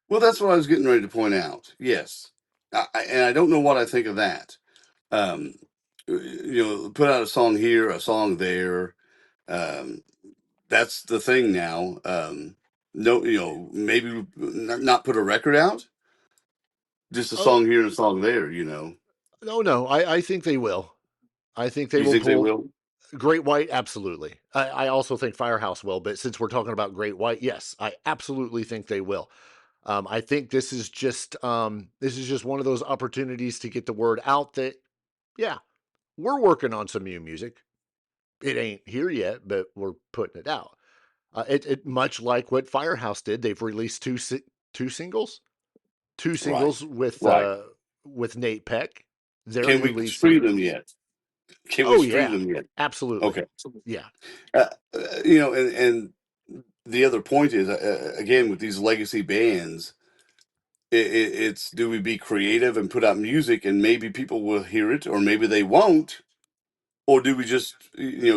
I: Well, that's what I was getting ready to point out. Yes. And I don't know what I think of that. Put out a song here, a song there. That's the thing now. Maybe not put a record out. Just a song here and a song there,
S: No, I think they will. I think they will.
I: They will?
S: Great White, absolutely. I also think Firehouse will, but since we're talking about Great White, yes, I absolutely think they will. I think this is just one of those opportunities to get the word out that, yeah, we're working on some new music. It ain't here yet, but we're putting it out. It much like what Firehouse did. They've released two singles, with Nate Peck.
I: Can we stream them yet? Can we stream them yet?
S: Absolutely.
I: Okay.
S: Yeah.
I: And the other point is, again, with these legacy bands, it's do we be creative and put out music and maybe people will hear it or maybe they won't? Or do we just,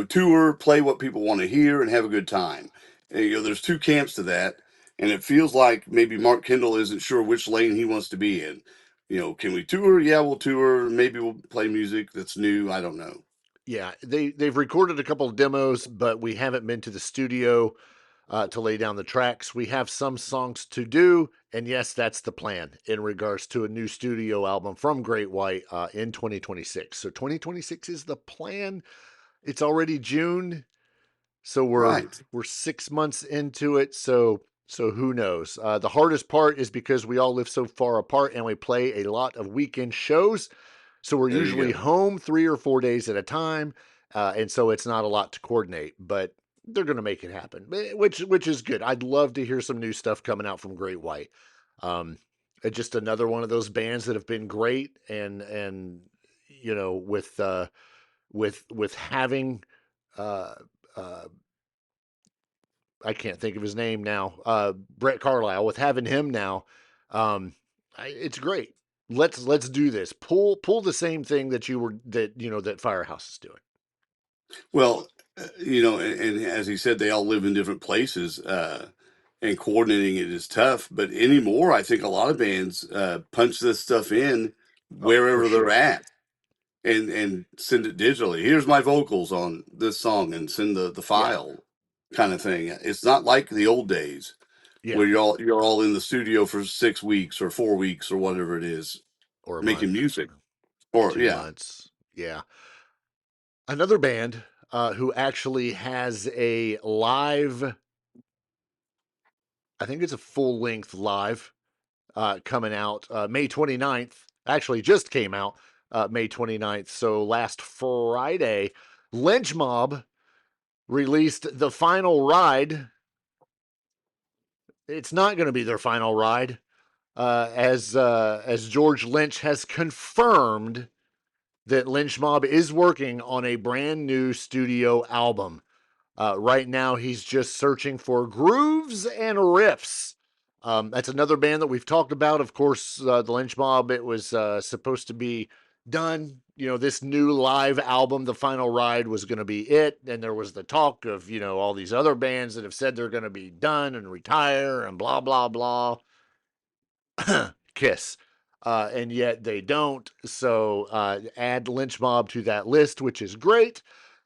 I: tour, play what people want to hear and have a good time? There's 2 camps to that. And it feels like maybe Mark Kendall isn't sure which lane he wants to be in. Can we tour? Yeah, we'll tour. Maybe we'll play music that's new. I don't know.
S: Yeah, they've recorded a couple of demos, but we haven't been to the studio. to lay down the tracks. We have some songs to do, and yes, that's the plan in regards to a new studio album from Great White in 2026. So 2026 is the plan. It's already June, so we're 6 months into it. So who knows? The hardest part is because we all live so far apart and we play a lot of weekend shows. So we're usually home 3 or 4 days at a time. And so it's not a lot to coordinate, but they're going to make it happen, which is good. I'd love to hear some new stuff coming out from Great White. Just another one of those bands that have been great. And, you know, with having, I can't think of his name now. Brett Carlisle, with having him now, it's great. Let's do this. Pull the same thing that Firehouse is doing.
I: Well, you know, and as he said, they all live in different places, and coordinating it is tough. But anymore, I think a lot of bands punch this stuff in wherever they're at, and send it digitally. Here's my vocals on this song, and send the file, kind of thing. It's not like the old days where you're all in the studio for 6 weeks or 4 weeks or whatever it is,
S: or
I: making music, or
S: 2 months. Yeah. Another band who actually has a live, I think it's a full-length live coming out May 29th. Actually, just came out May 29th. So last Friday, Lynch Mob released The Final Ride. It's not going to be their final ride, as George Lynch has confirmed that Lynch Mob is working on a brand new studio album. Right now, he's just searching for grooves and riffs. That's another band that we've talked about. Of course, the Lynch Mob, it was supposed to be done. You know, this new live album, The Final Ride, was going to be it. And there was the talk of, you know, all these other bands that have said they're going to be done and retire and blah, blah, blah. Kiss. And yet they don't. So add Lynch Mob to that list, which is great.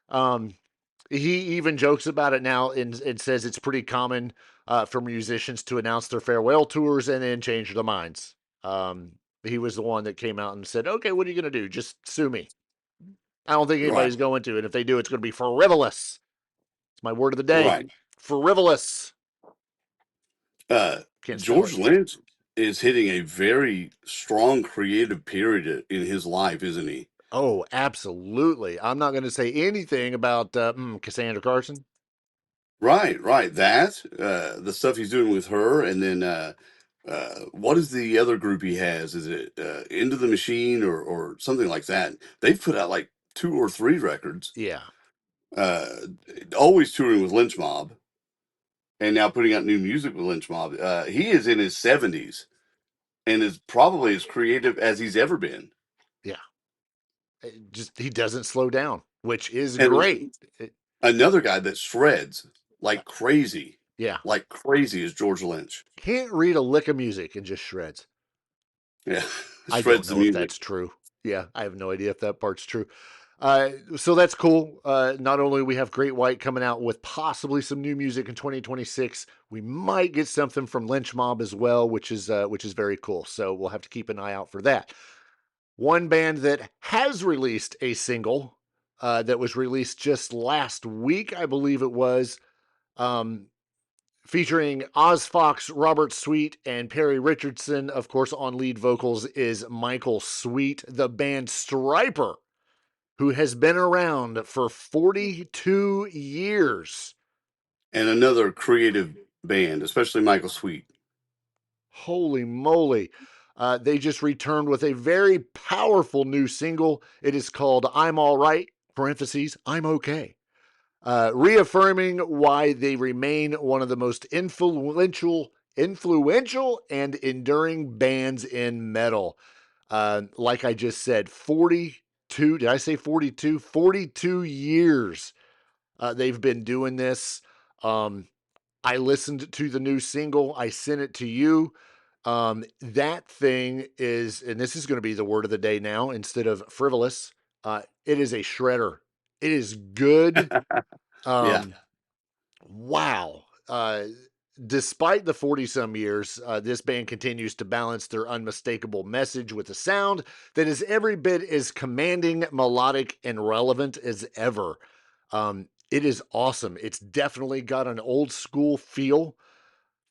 S: He even jokes about it now and says it's pretty common for musicians to announce their farewell tours and then change their minds. He was the one that came out and said, okay, what are you going to do? Just sue me. I don't think anybody's going to. And if they do, it's going to be frivolous. It's my word of the day.
I: Right.
S: Frivolous.
I: George Lynch is hitting a very strong creative period in his life, isn't he?
S: Oh, absolutely. I'm not going to say anything about Cassandra Carson.
I: Right. That, the stuff he's doing with her, and then what is the other group he has? Is it Into the Machine or something like that? They've put out like 2 or 3 records.
S: Yeah.
I: Always touring with Lynch Mob, and now putting out new music with Lynch Mob. He is in his 70s and is probably as creative as he's ever been.
S: Yeah. He doesn't slow down, which is great.
I: Another guy that shreds like crazy.
S: Yeah.
I: Like crazy is George Lynch.
S: Can't read a lick of music and just shreds.
I: Yeah.
S: I don't know if that's true. Yeah. I have no idea if that part's true. So that's cool. Not only we have Great White coming out with possibly some new music in 2026, we might get something from Lynch Mob as well, which is very cool. So we'll have to keep an eye out for that. One band that has released a single that was released just last week, I believe it was, featuring Oz Fox, Robert Sweet, and Perry Richardson. Of course, on lead vocals is Michael Sweet, the band Stryper, who has been around for 42 years.
I: And another creative band, especially Michael Sweet.
S: Holy moly. They just returned with a very powerful new single. It is called I'm All Right, parentheses, I'm Okay. Reaffirming why they remain one of the most influential and enduring bands in metal. Like I just said, 42, did I say 42? 42 years they've been doing this. I listened to the new single. I sent it to you. That thing is, and this is going to be the word of the day now instead of frivolous. It is a shredder. It is good.
I: Yeah.
S: Wow. despite the 40-some years, this band continues to balance their unmistakable message with a sound that is every bit as commanding, melodic, and relevant as ever. It is awesome. It's definitely got an old school feel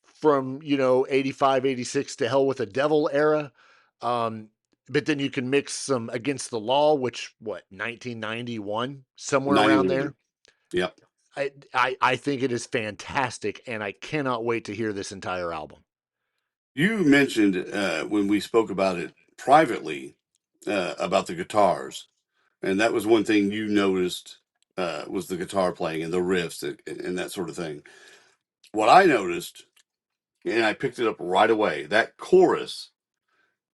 S: from, 85, 86 to Hell with the Devil era. But then you can mix some Against the Law, which, 1991, somewhere around
I: 91.
S: there.
I: Yep.
S: I think it is fantastic, and I cannot wait to hear this entire album.
I: You mentioned when we spoke about it privately about the guitars, and that was one thing you noticed was the guitar playing and the riffs and that sort of thing. What I noticed, and I picked it up right away, that chorus,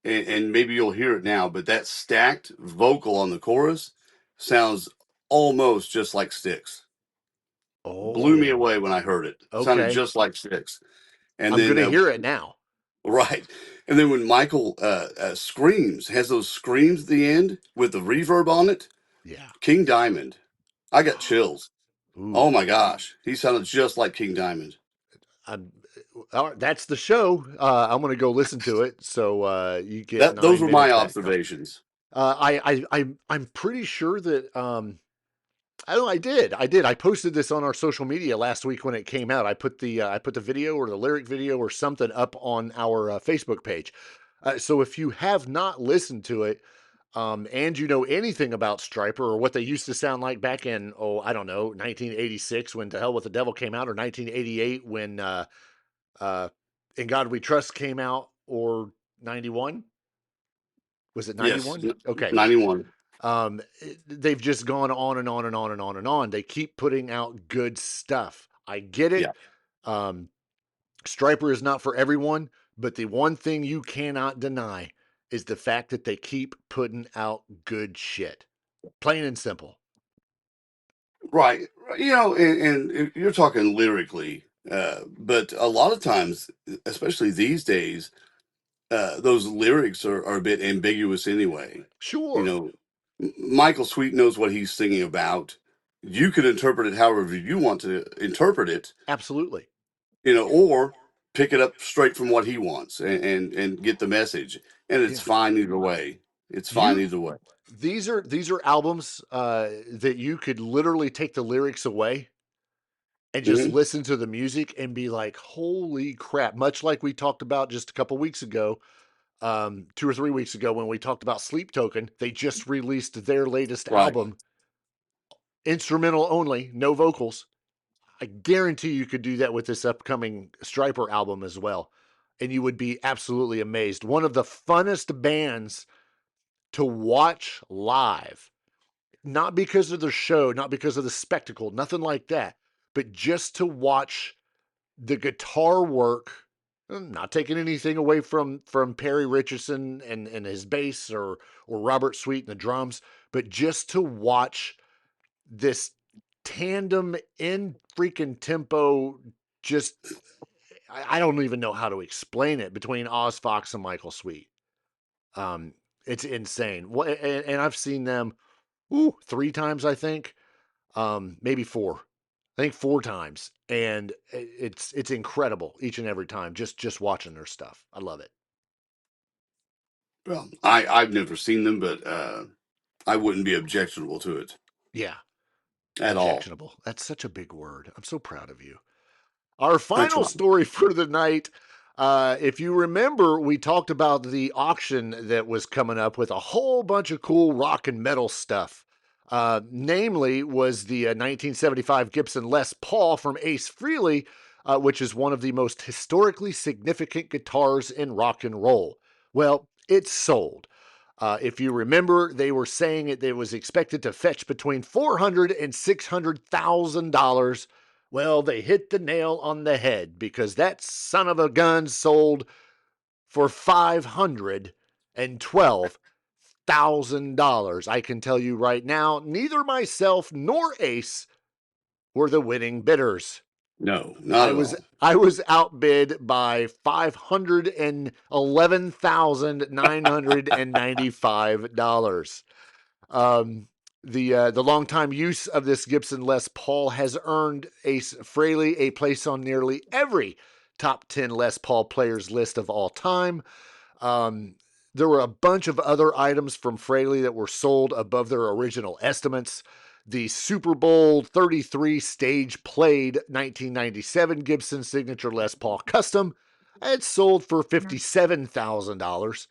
I: and maybe you'll hear it now, but that stacked vocal on the chorus sounds almost just like Styx. Blew me away when I heard it. Sounded just like Styx. And
S: I'm
I: then
S: going to hear it now.
I: Right. And then when Michael screams, has those screams at the end with the reverb on it.
S: Yeah.
I: King Diamond. I got chills. Oh my gosh. He sounded just like King Diamond.
S: That's the show. I'm going to go listen to it. So you get
I: Those were my
S: back.
I: observations.
S: I'm pretty sure that I did. I posted this on our social media last week when it came out. I put the video or the lyric video or something up on our Facebook page. So if you have not listened to it, and you know anything about Stryper or what they used to sound like back in 1986 when To Hell with the Devil came out, or 1988 when In God We Trust came out, or 91. Was it 91?
I: Yes,
S: okay,
I: 91.
S: They've just gone on and on and on and on and on. They keep putting out good stuff. I get it.
I: Yeah.
S: Stryper is not for everyone, but the one thing you cannot deny is the fact that they keep putting out good shit. Plain and simple.
I: Right. And you're talking lyrically, but a lot of times, especially these days, those lyrics are a bit ambiguous anyway.
S: Sure.
I: Michael Sweet knows what he's singing about. You can interpret it however you want to interpret it.
S: Absolutely.
I: Or pick it up straight from what he wants and get the message. And it's fine either way. It's fine either way.
S: These are albums that you could literally take the lyrics away and just listen to the music and be like, holy crap. Much like we talked about just a couple weeks ago, 2 or 3 weeks ago when we talked about Sleep Token. They just released their latest album, instrumental only, no vocals. I guarantee you could do that with this upcoming Stryper album as well, and you would be absolutely amazed. One of the funnest bands to watch live, not because of the show, not because of the spectacle, nothing like that, but just to watch the guitar work. I'm not taking anything away from Perry Richardson and his bass or Robert Sweet and the drums, but just to watch this tandem in freaking tempo, just I don't even know how to explain it, between Oz Fox and Michael Sweet. It's insane. And I've seen them 3 times, I think, maybe 4. I think 4 times, and it's incredible each and every time. Just watching their stuff, I love it.
I: Well, I've never seen them, but I wouldn't be objectionable to it.
S: Yeah,
I: at all.
S: Objectionable. That's such a big word. I'm so proud of you. Our final story for the night. If you remember, we talked about the auction that was coming up with a whole bunch of cool rock and metal stuff. Namely was the 1975 Gibson Les Paul from Ace Frehley, which is one of the most historically significant guitars in rock and roll. Well, it's sold. If you remember, they were saying it was expected to fetch between $400,000 and $600,000. Well, they hit the nail on the head, because that son of a gun sold for $512,000. I can tell you right now, neither myself nor Ace were the winning bidders.
I: No, not at all.
S: I was outbid by $511,995. The longtime use of this Gibson Les Paul has earned Ace Frehley a place on nearly every top 10 Les Paul players list of all time. There were a bunch of other items from Frehley that were sold above their original estimates. The Super Bowl 33 stage played 1997 Gibson Signature Les Paul Custom. It sold for $57,000.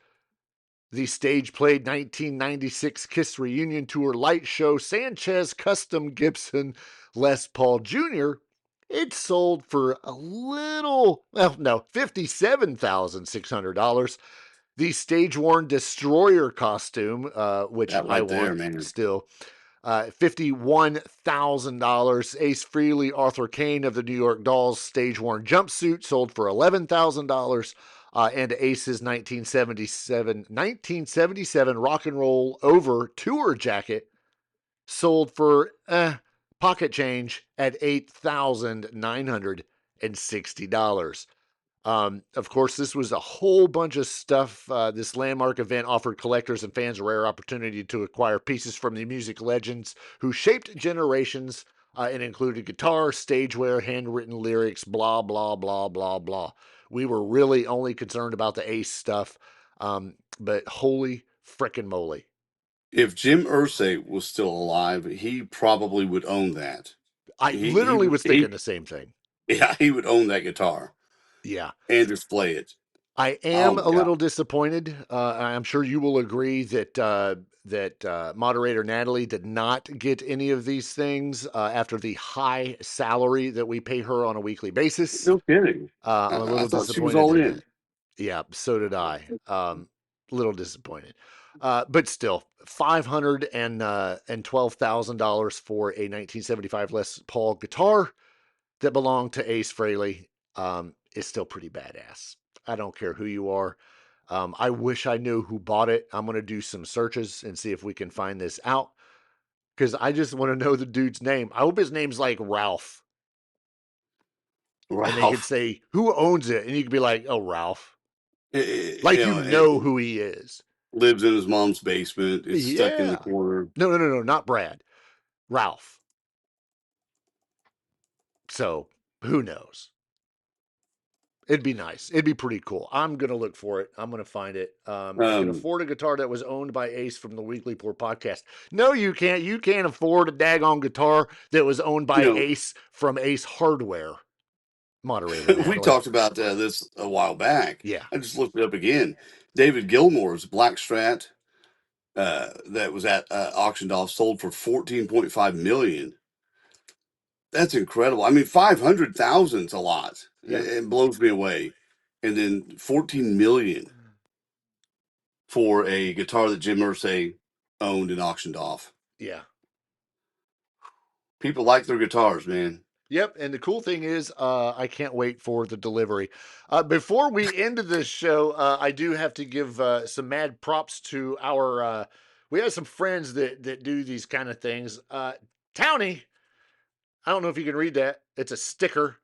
S: The stage played 1996 Kiss Reunion Tour Light Show Sanchez Custom Gibson Les Paul Jr. It sold for $57,600. The stage-worn Destroyer costume, which I want still, $51,000. Ace Frehley, Arthur Kane of the New York Dolls stage-worn jumpsuit sold for $11,000. And Ace's 1977 Rock and Roll Over tour jacket sold for pocket change at $8,960. Of course, this was a whole bunch of stuff. This landmark event offered collectors and fans a rare opportunity to acquire pieces from the music legends who shaped generations and included guitar, stageware, handwritten lyrics, blah, blah, blah, blah, blah. We were really only concerned about the Ace stuff, but holy frickin' moly.
I: If Jim Irsay was still alive, he probably would own that.
S: I literally was thinking the same thing.
I: Yeah, he would own that guitar.
S: Yeah.
I: And display it.
S: I am a little disappointed. I'm sure you will agree that moderator Natalie did not get any of these things after the high salary that we pay her on a weekly basis.
I: No kidding.
S: I'm a little disappointed.
I: She was all in.
S: Yeah, so did I. Little disappointed. But still, $512,000 for a 1975 Les Paul guitar that belonged to Ace Frehley is still pretty badass. I don't care who you are. I wish I knew who bought it. I'm going to do some searches and see if we can find this out, because I just want to know the dude's name. I hope his name's like Ralph. And they could say, who owns it? And you could be like, oh, Ralph. Like you know who he is.
I: Lives in his mom's basement. Is stuck in the corner.
S: No, not Brad. Ralph. So, who knows? It'd be nice. It'd be pretty cool. I'm going to look for it. I'm going to find it. You can afford a guitar that was owned by Ace from the Weekly Pour podcast. No, you can't. You can't afford a daggone guitar that was owned by Ace from Ace Hardware. Moderator.
I: We talked about this a while back.
S: Yeah.
I: I just looked it up again. David Gilmour's Black Strat that was at auctioned off sold for $14.5 million. That's incredible. I mean, 500,000 is a lot. Yeah. It blows me away. And then $14 million for a guitar that Jim Irsay owned and auctioned off.
S: Yeah.
I: People like their guitars, man.
S: Yep, and the cool thing is, I can't wait for the delivery. Before we end this show, I do have to give some mad props to our. We have some friends that do these kind of things. Townie, I don't know if you can read that. It's a sticker.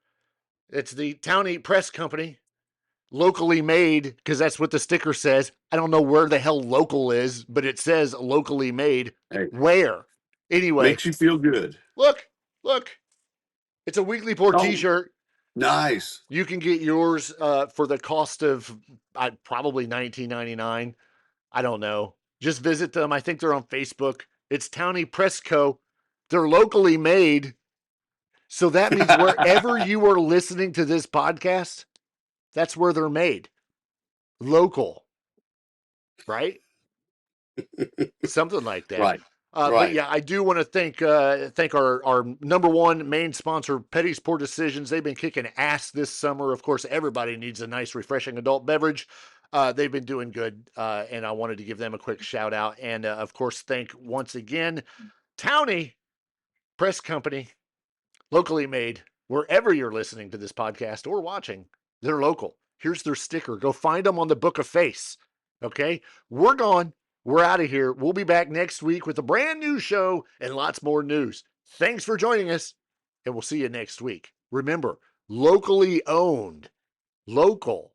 S: It's the Townie Press Company, locally made, because that's what the sticker says. I don't know where the hell local is, but it says locally made.
I: Hey,
S: where? Anyway,
I: makes you feel good.
S: Look. It's a Weekly Pour t-shirt.
I: Nice.
S: You can get yours for the cost of probably $19.99. I don't know. Just visit them. I think they're on Facebook. It's Townie Press Co. They're locally made. So that means wherever you are listening to this podcast, that's where they're made. Local. Right? Something like that.
I: Right.
S: But yeah, I do want to thank our number one main sponsor, Petty's Pour Decisions. They've been kicking ass this summer. Of course, everybody needs a nice, refreshing adult beverage. They've been doing good, and I wanted to give them a quick shout out. And of course, thank once again Townie Press Company, locally made. Wherever you're listening to this podcast or watching, they're local. Here's their sticker. Go find them on the Book of Face. Okay, we're gone. We're out of here. We'll be back next week with a brand new show and lots more news. Thanks for joining us, and we'll see you next week. Remember, locally owned, local.